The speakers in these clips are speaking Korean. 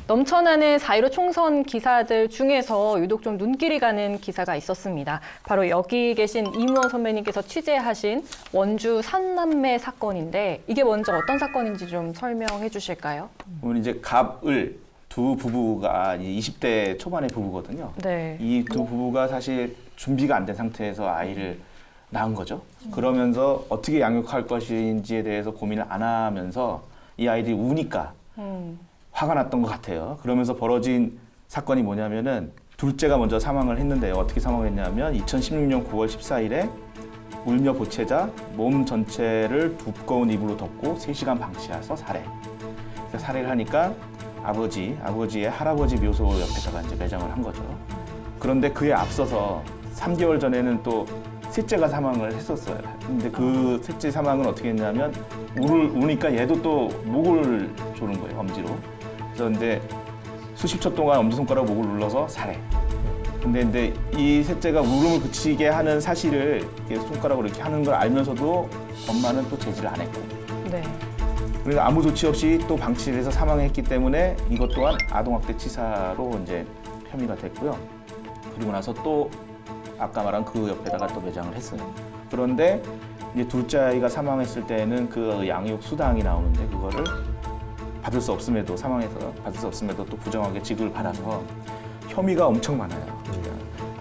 넘쳐나는 4.15 총선 기사들 중에서 유독 좀 눈길이 가는 기사가 있었습니다. 바로 여기 계신 이무원 선배님께서 취재하신 원주 삼남매 사건인데 이게 먼저 어떤 사건인지 좀 설명해 주실까요? 오늘 이제 갑을 두 부부가 20대 초반의 부부거든요. 네. 이 두 부부가 사실 준비가 안 된 상태에서 아이를 낳은 거죠. 그러면서 어떻게 양육할 것인지에 대해서 고민을 안 하면서 이 아이들이 우니까 화가 났던 것 같아요. 그러면서 벌어진 사건이 뭐냐면은 둘째가 먼저 사망을 했는데요. 어떻게 사망을 했냐면 2016년 9월 14일에 울며 보채자 몸 전체를 두꺼운 이불로 덮고 3시간 방치해서 살해. 살해를 하니까 아버지의 할아버지 묘소 옆에다가 이제 매장을 한 거죠. 그런데 그에 앞서서 3개월 전에는 또 셋째가 사망을 했었어요. 근데 그 셋째 사망은 어떻게 했냐면 우니까 얘도 또 목을 조른 거예요, 엄지로. 그래서 이제 수십 초 동안 엄지손가락 목을 눌러서 살해. 근데 이제 이 셋째가 울음을 그치게 하는 사실을 이렇게 손가락으로 이렇게 하는 걸 알면서도 엄마는 또 제지를 안 했고. 네. 그래서 아무 조치 없이 또 방치를 해서 사망했기 때문에 이것 또한 아동학대 치사로 이제 혐의가 됐고요. 그리고 나서 또 아까 말한 그 옆에다가 또 매장을 했어요. 그런데 이제 둘째 아이가 사망했을 때는 그 양육 수당이 나오는데 그거를 받을 수 없음에도 사망해서 받을 수 없음에도 또 부정하게 지급을 받아서 혐의가 엄청 많아요. 그러니까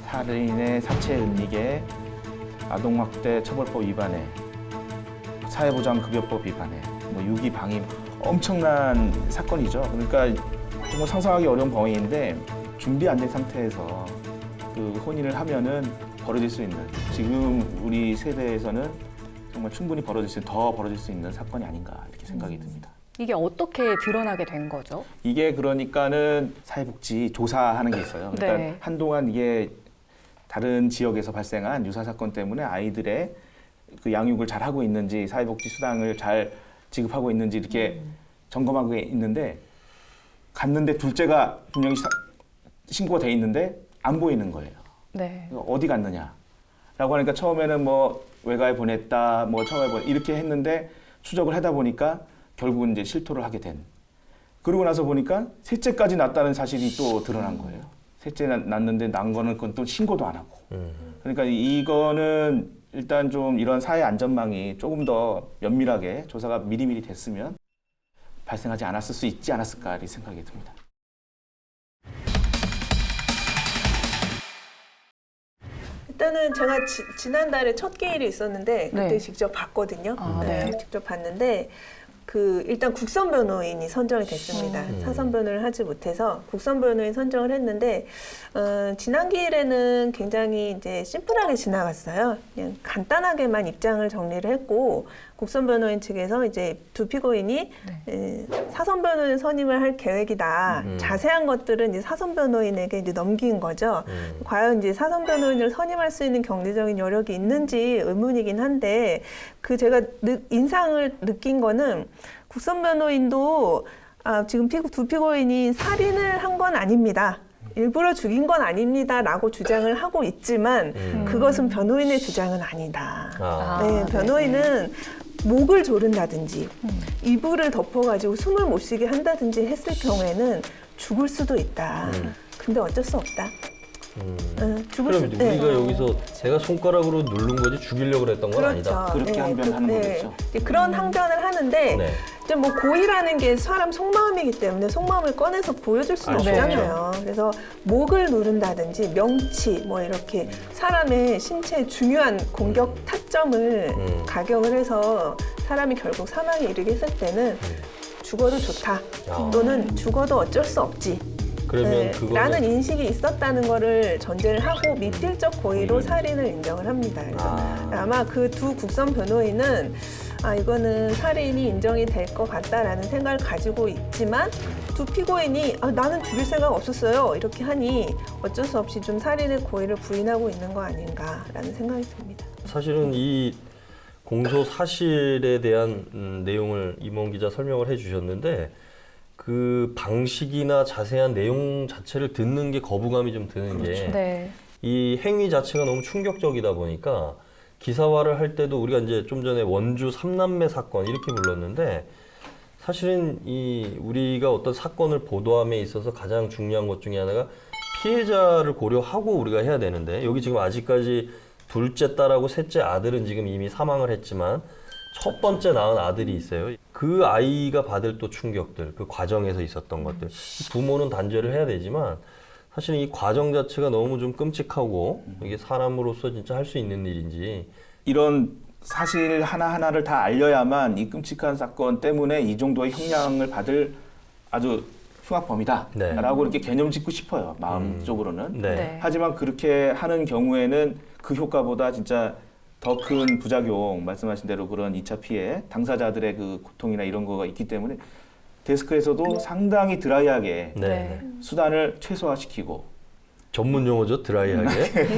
살인의 사체 은닉에 아동학대 처벌법 위반에 사회보장급여법 위반에 뭐 유기 방임 엄청난 사건이죠. 그러니까 정말 상상하기 어려운 범위인데 준비 안 된 상태에서 그 혼인을 하면은 벌어질 수 있는 지금 우리 세대에서는 정말 충분히 더 벌어질 수 있는 사건이 아닌가 이렇게 생각이 듭니다. 이게 어떻게 드러나게 된 거죠? 이게 그러니까는 사회복지 조사하는 게 있어요. 그러니까 네. 한동안 이게 다른 지역에서 발생한 유사 사건 때문에 아이들의 그 양육을 잘 하고 있는지 사회복지 수당을 잘 지급하고 있는지 이렇게 점검하고 있는데 갔는데 둘째가 분명히 신고가 돼 있는데 안 보이는 거예요. 네. 어디 갔느냐라고 하니까 처음에는 뭐 외가에 보냈다, 뭐 처음에 이렇게 했는데 추적을 하다 보니까 결국은 이제 실토를 하게 된. 그러고 나서 보니까 셋째까지 낳았다는 사실이 또 드러난 거예요. 셋째 낳는데 난 거는 그건 또 신고도 안 하고. 그러니까 이거는 일단 좀 이런 사회 안전망이 조금 더 면밀하게 조사가 미리미리 됐으면 발생하지 않았을 수 있지 않았을까 이렇게 생각이 듭니다. 일단은 제가 지난달에 첫 기일이 있었는데 그때 네. 직접 봤거든요. 아, 네. 직접 봤는데 일단 국선 변호인이 선정이 됐습니다. 사선 변호를 하지 못해서 국선 변호인 선정을 했는데 지난 기일에는 굉장히 이제 심플하게 지나갔어요. 그냥 간단하게만 입장을 정리를 했고 국선 변호인 측에서 이제 두 피고인이 사선 변호인 선임을 할 계획이다. 자세한 것들은 이제 사선 변호인에게 이제 넘긴 거죠. 과연 이제 사선 변호인을 선임할 수 있는 경제적인 여력이 있는지 의문이긴 한데 제가 인상을 느낀 거는 국선 변호인도 지금 두 피고인이 살인을 한 건 아닙니다. 일부러 죽인 건 아닙니다라고 주장을 하고 있지만 그것은 변호인의 주장은 아니다. 네, 변호인은 목을 조른다든지 이불을 덮어가지고 숨을 못 쉬게 한다든지 했을 경우에는 죽을 수도 있다. 근데 어쩔 수 없다. 그럼 우리가 여기서 제가 손가락으로 누른 거지 죽이려고 그랬던 건 아니다. 그렇게 항변하는 거겠죠. 그런 항변을 하는데 네. 이제 뭐 고의라는 게 사람 속마음이기 때문에 속마음을 꺼내서 보여줄 수는 그렇죠. 없잖아요. 그래서 목을 누른다든지 명치 뭐 이렇게 사람의 신체의 중요한 공격 타점을 가경을 해서 사람이 결국 사망에 이르게 했을 때는 죽어도 좋다. 또는 죽어도 어쩔 수 없지. 그러면 그거는 라는 인식이 있었다는 거를 전제를 하고 미필적 고의로 살인을 인정을 합니다. 그래서 아마 그 두 국선 변호인은 이거는 살인이 인정이 될 것 같다라는 생각을 가지고 있지만 두 피고인이 나는 죽일 생각 없었어요 이렇게 하니 어쩔 수 없이 좀 살인의 고의를 부인하고 있는 거 아닌가라는 생각이 듭니다. 사실은 이 공소 사실에 대한 내용을 임원 기자 설명을 해주셨는데 그 방식이나 자세한 내용 자체를 듣는 게 거부감이 좀 드는 게 네. 이 행위 자체가 너무 충격적이다 보니까 기사화를 할 때도 우리가 이제 좀 전에 원주 삼남매 사건 이렇게 불렀는데 사실은 우리가 어떤 사건을 보도함에 있어서 가장 중요한 것 중에 하나가 피해자를 고려하고 우리가 해야 되는데, 여기 지금 아직까지 둘째 딸하고 셋째 아들은 지금 이미 사망을 했지만 첫 번째 낳은 아들이 있어요. 그 아이가 받을 또 충격들, 그 과정에서 있었던 것들, 부모는 단죄를 해야 되지만 사실은 이 과정 자체가 너무 좀 끔찍하고, 이게 사람으로서 진짜 할 수 있는 일인지. 이런 사실 하나하나를 다 알려야만 이 끔찍한 사건 때문에 이 정도의 형량을 받을 아주 흉악범이다 네. 라고 이렇게 개념 짓고 싶어요, 마음적으로는. 네. 네. 하지만 그렇게 하는 경우에는 그 효과보다 진짜 더 큰 부작용, 말씀하신 대로 그런 2차 피해, 당사자들의 그 고통이나 이런 거가 있기 때문에 데스크에서도 상당히 드라이하게 네. 수단을 최소화시키고 전문 용어죠, 드라이하게. 네.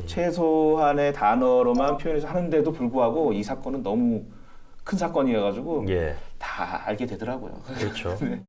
최소한의 단어로만 표현해서 하는데도 불구하고 이 사건은 너무 큰 사건이어가지고 예. 다 알게 되더라고요. 그렇죠. 네.